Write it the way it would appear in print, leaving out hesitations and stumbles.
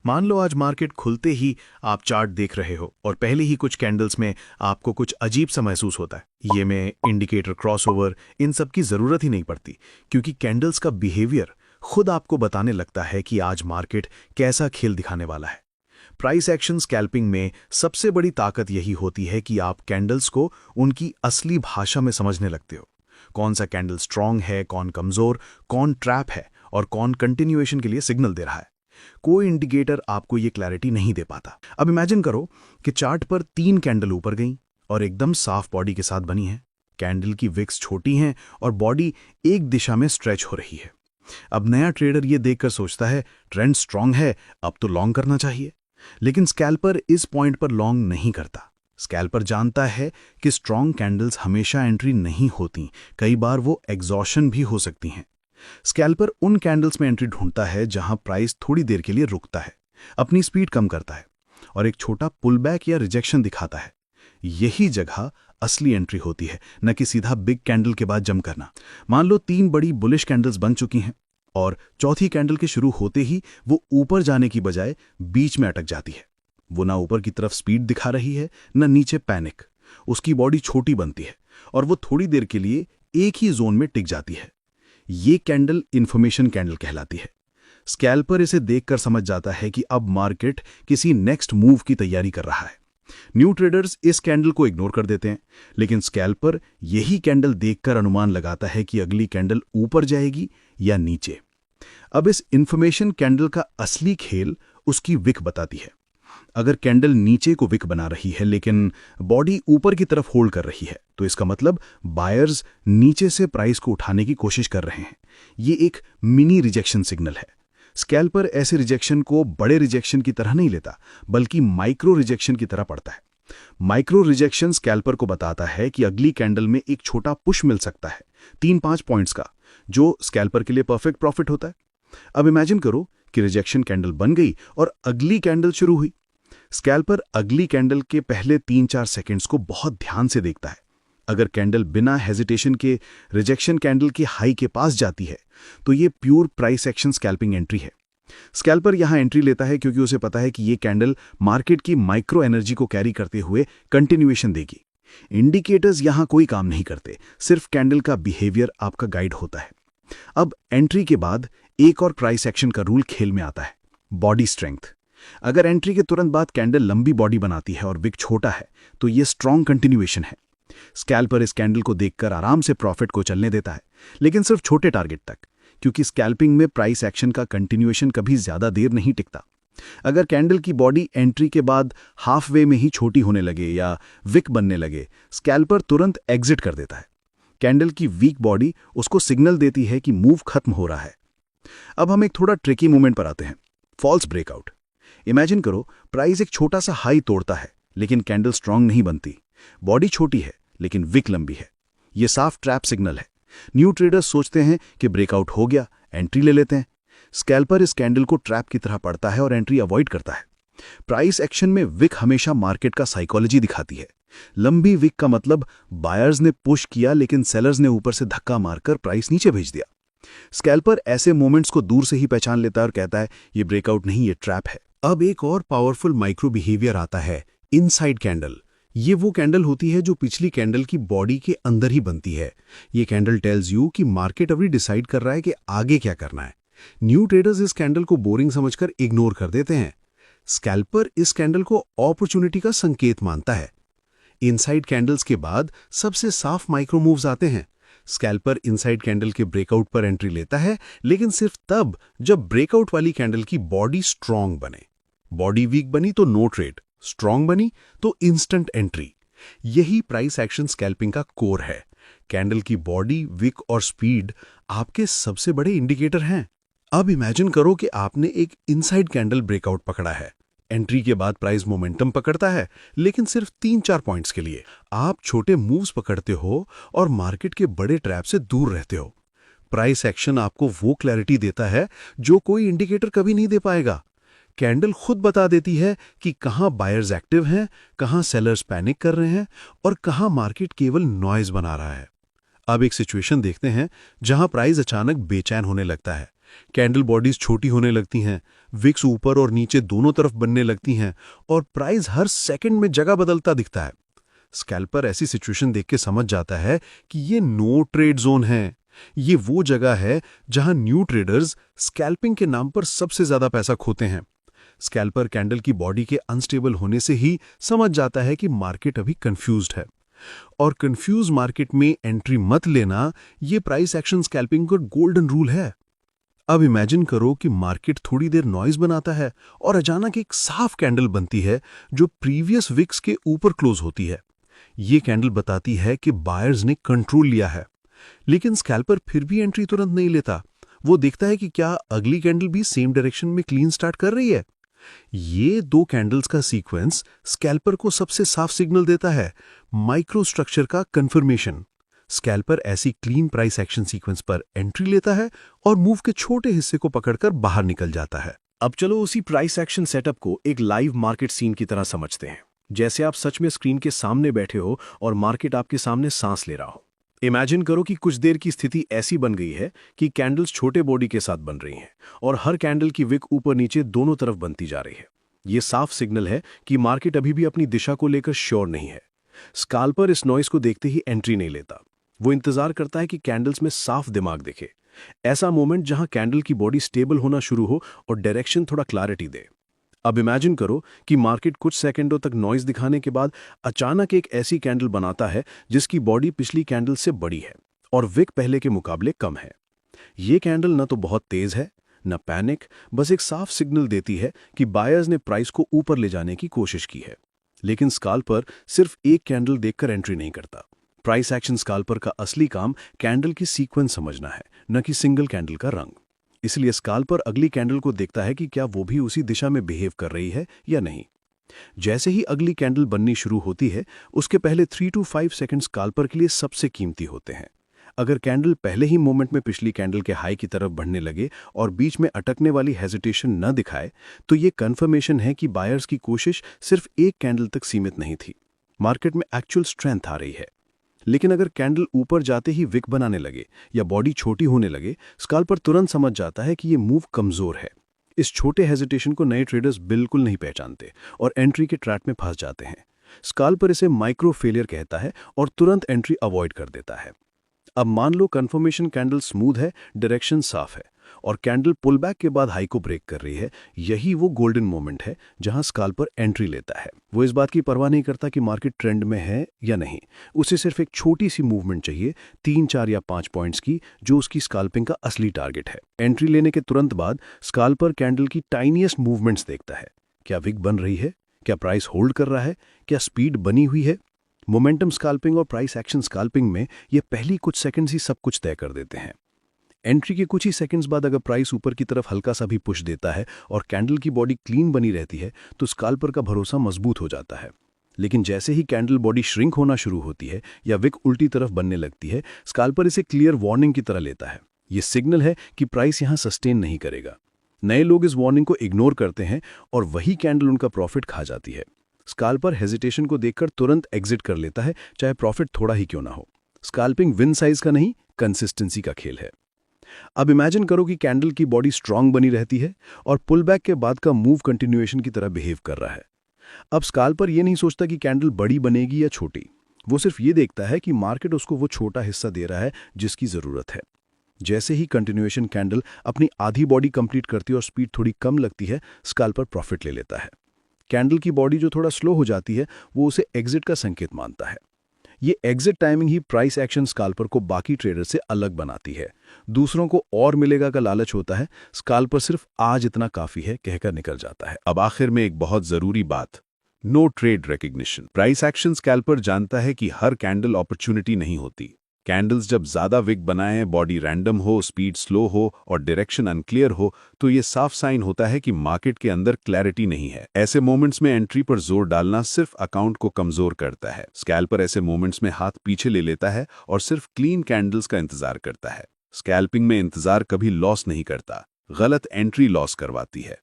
मान लो आज मार्केट खुलते ही आप चार्ट देख रहे हो और पहले ही कुछ कैंडल्स में आपको कुछ अजीब सा महसूस होता है। ये में इंडिकेटर, क्रॉसओवर, इन सब की जरूरत ही नहीं पड़ती, क्योंकि कैंडल्स का बिहेवियर खुद आपको बताने लगता है कि आज मार्केट कैसा खेल दिखाने वाला है। प्राइस एक्शन स्कैल्पिंग में सबसे बड़ी ताकत यही होती है कि आप कैंडल्स को उनकी असली भाषा में समझने लगते हो। कौन सा कैंडल स्ट्रांग है, कौन कमजोर, कौन ट्रैप है और कौन कंटिन्यूएशन के लिए सिग्नल दे रहा है। कोई इंडिकेटर आपको ये क्लैरिटी नहीं दे पाता। अब इमेजिन करो कि चार्ट पर 3 कैंडल ऊपर गईं और एकदम साफ बॉडी के साथ बनी है। कैंडल की विक्स छोटी हैं और बॉडी एक दिशा में स्ट्रेच हो रही है। अब नया ट्रेडर ये देखकर सोचता है ट्रेंड स्ट्रांग है, अब तो लॉन्ग करना चाहिए। लेकिन स्कैल्पर इस पॉइंट पर लॉन्ग नहीं करता। स्कैल्पर जानता है कि स्ट्रांग कैंडल्स हमेशा एंट्री नहीं होती, कई बार वो एग्जॉशन भी हो सकती हैं। स्कैल्पर उन कैंडल्स में एंट्री ढूंढता है जहां प्राइस थोड़ी देर के लिए रुकता है, अपनी स्पीड कम करता है और एक छोटा पुलबैक या रिजेक्शन दिखाता है। यही जगह असली एंट्री होती है, न कि सीधा बिग कैंडल के बाद जम करना। मान लो 3 बड़ी बुलिश कैंडल्स बन चुकी हैं और चौथी कैंडल के शुरू होते ही वो ऊपर जाने की बजाय बीच में अटक जाती है। वो ना ऊपर की तरफ स्पीड दिखा रही है, न नीचे पैनिक। उसकी बॉडी छोटी बनती है और वो थोड़ी देर के लिए एक ही जोन में टिक जाती है। ये कैंडल इन्फॉर्मेशन कैंडल कहलाती है। स्कैल्पर इसे देखकर समझ जाता है कि अब मार्केट किसी नेक्स्ट मूव की तैयारी कर रहा है। न्यू ट्रेडर्स इस कैंडल को इग्नोर कर देते हैं, लेकिन स्कैल्पर यही कैंडल देखकर अनुमान लगाता है कि अगली कैंडल ऊपर जाएगी या नीचे। अब इस इन्फॉर्मेशन कैंडल का असली खेल उसकी विक बताती है। अगर कैंडल नीचे को विक बना रही है लेकिन बॉडी ऊपर की तरफ होल्ड कर रही है, तो इसका मतलब बायर्स नीचे से प्राइस को उठाने की कोशिश कर रहे हैं। ये एक मिनी रिजेक्शन सिग्नल है। स्कैल्पर ऐसे रिजेक्शन को बड़े रिजेक्शन की तरह नहीं लेता, बल्कि माइक्रो रिजेक्शन की तरह पढ़ता है। माइक्रो रिजेक्शन स्कैल्पर को बताता है कि अगली कैंडल में एक छोटा पुश मिल सकता है, 3-5 पॉइंट्स का, जो स्कैल्पर के लिए परफेक्ट प्रॉफिट होता है। अब इमेजिन करो कि रिजेक्शन कैंडल बन गई और अगली कैंडल शुरू हुई। स्कैल्पर अगली कैंडल के पहले 3-4 सेकंड्स को बहुत ध्यान से देखता है। अगर कैंडल बिना हेजिटेशन के रिजेक्शन कैंडल के हाई के पास जाती है, तो ये pure price action scalping entry है। स्कैल्पर यहां एंट्री लेता है क्योंकि उसे पता है कि ये कैंडल मार्केट की माइक्रो एनर्जी को कैरी करते हुए कंटिन्यूएशन देगी। इंडिकेटर्स यहां कोई काम नहीं करते, सिर्फ कैंडल का बिहेवियर आपका गाइड होता है। अब एंट्री के बाद एक और प्राइस एक्शन का रूल खेल में आता है, बॉडी स्ट्रेंथ। अगर एंट्री के तुरंत बाद कैंडल लंबी बॉडी बनाती है और विक छोटा है, तो यह स्ट्रॉन्ग कंटिन्यूएशन है। स्कैल्पर इस कैंडल को देखकर आराम से प्रॉफिट को चलने देता है, लेकिन सिर्फ छोटे टारगेट तक, क्योंकि स्कैल्पिंग में प्राइस एक्शन का कंटिन्यूएशन कभी ज्यादा देर नहीं टिकता। अगर कैंडल की बॉडी एंट्री के बाद हाफ वे में ही छोटी होने लगे या विक बनने लगे, स्कैल्पर तुरंत एग्जिट कर देता है। कैंडल की वीक बॉडी उसको सिग्नल देती है कि मूव खत्म हो रहा है। अब हम एक थोड़ा ट्रिकी मूवमेंट पर आते हैं, फॉल्स ब्रेकआउट। इमेजिन करो प्राइस एक छोटा सा हाई तोड़ता है, लेकिन कैंडल स्ट्रांग नहीं बनती। बॉडी छोटी है लेकिन विक लंबी है। यह साफ ट्रैप सिग्नल है। न्यू ट्रेडर्स सोचते हैं कि ब्रेकआउट हो गया, एंट्री ले लेते हैं। स्कैल्पर इस कैंडल को ट्रैप की तरह पढ़ता है और एंट्री अवॉइड करता है। प्राइस एक्शन में विक हमेशा मार्केट का साइकोलॉजी दिखाती है। लंबी विक का मतलब बायर्स ने पुश किया लेकिन सेलर्स ने ऊपर से धक्का मारकर प्राइस नीचे भेज दिया। स्कैल्पर ऐसे मोमेंट्स को दूर से ही पहचान लेता है और कहता है ये ब्रेकआउट नहीं, ये ट्रैप है। अब एक और पावरफुल माइक्रो बिहेवियर आता है, इनसाइड कैंडल। ये वो कैंडल होती है जो पिछली कैंडल की बॉडी के अंदर ही बनती है। ये कैंडल टेल्स यू कि मार्केट अभी डिसाइड कर रहा है कि आगे क्या करना है। न्यू ट्रेडर्स इस कैंडल को बोरिंग समझकर इग्नोर कर देते हैं। स्कैल्पर इस कैंडल को अपॉर्चुनिटी का संकेत मानता है। इनसाइड कैंडल्स के बाद सबसे साफ माइक्रो मूव्स आते हैं। स्कैल्पर इनसाइड कैंडल के ब्रेकआउट पर एंट्री लेता है, लेकिन सिर्फ तब जब ब्रेकआउट वाली कैंडल की बॉडी स्ट्रांग बने। बॉडी वीक बनी तो नो ट्रेड, स्ट्रांग बनी तो इंस्टेंट एंट्री। यही प्राइस एक्शन स्कैल्पिंग का कोर है। कैंडल की बॉडी, विक और स्पीड आपके सबसे बड़े इंडिकेटर हैं। अब इमेजिन करो कि आपने एक इनसाइड कैंडल ब्रेकआउट पकड़ा है। एंट्री के बाद प्राइस मोमेंटम पकड़ता है, लेकिन सिर्फ 3-4 पॉइंट्स के लिए। आप छोटे मूव्स पकड़ते हो और मार्केट के बड़े ट्रैप से दूर रहते हो। प्राइस एक्शन आपको वो क्लैरिटी देता है जो कोई इंडिकेटर कभी नहीं दे पाएगा। कैंडल खुद बता देती है कि कहां बायर्स एक्टिव हैं, कहां सेलर्स पैनिक कर रहे हैं और कहां मार्केट केवल नॉइज बना रहा है। अब एक सिचुएशन देखते हैं जहां प्राइस अचानक बेचैन होने लगता है। कैंडल बॉडीज छोटी होने लगती हैं, विक्स ऊपर और नीचे दोनों तरफ बनने लगती हैं और प्राइस हर सेकंड में जगह बदलता दिखता है। स्कैल्पर ऐसी सिचुएशन देख के समझ जाता है कि ये नो ट्रेड जोन है। ये वो जगह है जहां न्यू ट्रेडर्स स्कैल्पिंग के नाम पर सबसे ज्यादा पैसा खोते हैं। स्कैल्पर कैंडल की बॉडी के अनस्टेबल होने से ही समझ जाता है कि मार्केट अभी कंफ्यूज्ड है, और कंफ्यूज मार्केट में एंट्री मत लेना, ये प्राइस एक्शन स्कैल्पिंग का गोल्डन रूल है। अब इमेजिन करो कि मार्केट थोड़ी देर नॉइज बनाता है और अचानक एक साफ कैंडल बनती है जो प्रीवियस विक्स के ऊपर क्लोज होती है। ये कैंडल बताती है कि बायर्स ने कंट्रोल लिया है, लेकिन स्कैल्पर फिर भी एंट्री तुरंत नहीं लेता। वो देखता है कि क्या अगली कैंडल भी सेम डायरेक्शन में क्लीन स्टार्ट कर रही है। ये दो कैंडल्स का सीक्वेंस स्कैल्पर को सबसे साफ सिग्नल देता है, माइक्रो स्ट्रक्चर का कंफर्मेशन। स्कैल्पर ऐसी क्लीन प्राइस एक्शन सीक्वेंस पर एंट्री लेता है और मूव के छोटे हिस्से को पकड़कर बाहर निकल जाता है। अब चलो उसी प्राइस एक्शन सेटअप को एक लाइव मार्केट सीन की तरह समझते हैं, जैसे आप सच में स्क्रीन के सामने बैठे हो और मार्केट आपके सामने सांस ले रहा हो। इमेजिन करो कि कुछ देर की स्थिति ऐसी बन गई है कि कैंडल्स छोटे बॉडी के साथ बन रही हैं और हर कैंडल की विक ऊपर नीचे दोनों तरफ बनती जा रही है। ये साफ सिग्नल है कि मार्केट अभी भी अपनी दिशा को लेकर श्योर नहीं है। स्कैल्पर इस नॉइस को देखते ही एंट्री नहीं लेता। वो इंतजार करता है कि कैंडल्स में साफ दिमाग दिखे, ऐसा मोमेंट जहां कैंडल की बॉडी स्टेबल होना शुरू हो और डायरेक्शन थोड़ा क्लैरिटी दे। अब इमेजिन करो कि मार्केट कुछ सेकंडों तक नॉइज दिखाने के बाद अचानक एक ऐसी कैंडल बनाता है जिसकी बॉडी पिछली कैंडल से बड़ी है और विक पहले के मुकाबले कम है। ये कैंडल न तो बहुत तेज है न पैनिक, बस एक साफ सिग्नल देती है कि बायर्स ने प्राइस को ऊपर ले जाने की कोशिश की है। लेकिन स्कैल्पर सिर्फ एक कैंडल देखकर एंट्री नहीं करता। प्राइस एक्शन स्कैल्पर का असली काम कैंडल की सीक्वेंस समझना है, न कि सिंगल कैंडल का रंग। इसलिए स्कैल्पर अगली कैंडल को देखता है कि क्या वो भी उसी दिशा में बिहेव कर रही है या नहीं। जैसे ही अगली कैंडल बननी शुरू होती है, उसके पहले 3 to 5 सेकंड स्कैल्पर के लिए सबसे कीमती होते हैं। अगर कैंडल पहले ही मोमेंट में पिछली कैंडल के हाई की तरफ बढ़ने लगे और बीच में अटकने वाली हेजिटेशन न दिखाए, तो ये कन्फर्मेशन है कि बायर्स की कोशिश सिर्फ एक कैंडल तक सीमित नहीं थी। मार्केट में एक्चुअल स्ट्रेंथ आ रही है। लेकिन अगर कैंडल ऊपर जाते ही विक बनाने लगे या बॉडी छोटी होने लगे, स्कैल्पर तुरंत समझ जाता है कि ये मूव कमजोर है। इस छोटे हेजिटेशन को नए ट्रेडर्स बिल्कुल नहीं पहचानते और एंट्री के ट्रैप में फंस जाते हैं। स्कैल्पर इसे माइक्रो फेलियर कहता है और तुरंत एंट्री अवॉइड कर देता है। अब मान लो कन्फर्मेशन कैंडल स्मूथ है, डायरेक्शन साफ है और कैंडल पुल बैक के बाद हाई को ब्रेक कर रही है। यही वो गोल्डन मोमेंट है जहां स्कैल्पर एंट्री लेता है। वो इस बात की परवाह नहीं करता कि मार्केट ट्रेंड में है या नहीं, उसे सिर्फ एक छोटी सी मूवमेंट चाहिए, 3, 4 या 5 पॉइंट्स की, जो उसकी स्कैल्पिंग का असली टारगेट है। एंट्री लेने के तुरंत बाद स्कैल्पर कैंडल की टाइनीएस्ट मूवमेंट्स देखता है। क्या विक बन रही है? क्या प्राइस होल्ड कर रहा है? क्या स्पीड बनी हुई है? मोमेंटम स्कैल्पिंग और प्राइस एक्शन स्कैल्पिंग में ये पहली कुछ सेकंड्स ही सब कुछ तय कर देते हैं। एंट्री के कुछ ही सेकंड्स बाद अगर प्राइस ऊपर की तरफ हल्का सा भी पुश देता है और कैंडल की बॉडी क्लीन बनी रहती है, तो स्कैल्पर का भरोसा मजबूत हो जाता है। लेकिन जैसे ही कैंडल बॉडी श्रिंक होना शुरू होती है या विक उल्टी तरफ बनने लगती है, स्कैल्पर इसे क्लियर वार्निंग की तरह लेता है। ये सिग्नल है कि प्राइस यहां सस्टेन नहीं करेगा। नए लोग इस वार्निंग को इग्नोर करते हैं और वही कैंडल उनका प्रॉफिट खा जाती है। स्कैल्पर हेजिटेशन को देखकर तुरंत एग्जिट कर लेता है, चाहे प्रॉफिट थोड़ा ही क्यों ना हो। स्कैल्पिंग विन साइज का नहीं, कंसिस्टेंसी का खेल है। अब इमेजिन करो कि कैंडल की बॉडी स्ट्रांग बनी रहती है और पुल बैक के बाद का मूव कंटिन्यूएशन की तरह बिहेव कर रहा है। अब स्कैल्पर ये नहीं सोचता कि कैंडल बड़ी बनेगी या छोटी, वो सिर्फ ये देखता है कि मार्केट उसको वो छोटा हिस्सा दे रहा है जिसकी जरूरत है। जैसे ही कंटिन्यूएशन कैंडल अपनी आधी बॉडी कंप्लीट करती है और स्पीड थोड़ी कम लगती है, स्कैल्पर प्रॉफिट ले लेता है। कैंडल की बॉडी जो थोड़ा स्लो हो जाती है, वो उसे एग्जिट का संकेत मानता है। ये एग्जिट टाइमिंग ही प्राइस एक्शन स्कैल्पर को बाकी ट्रेडर से अलग बनाती है। दूसरों को और मिलेगा का लालच होता है, स्कैल्पर सिर्फ आज इतना काफी है कहकर निकल जाता है। अब आखिर में एक बहुत जरूरी बात, no trade recognition. Price action scalper जानता है कि हर कैंडल अपॉर्चुनिटी नहीं होती। कैंडल्स जब ज्यादा विक बनाएं, बॉडी रैंडम हो, स्पीड स्लो हो और डायरेक्शन अनक्लियर हो, तो ये साफ साइन होता है कि मार्केट के अंदर क्लैरिटी नहीं है। ऐसे मोमेंट्स में एंट्री पर जोर डालना सिर्फ अकाउंट को कमजोर करता है। स्कैल्पर ऐसे मोमेंट्स में हाथ पीछे ले लेता है और सिर्फ क्लीन कैंडल्स का इंतजार करता है। स्कैल्पिंग में इंतजार कभी लॉस नहीं करता, गलत एंट्री लॉस करवाती है।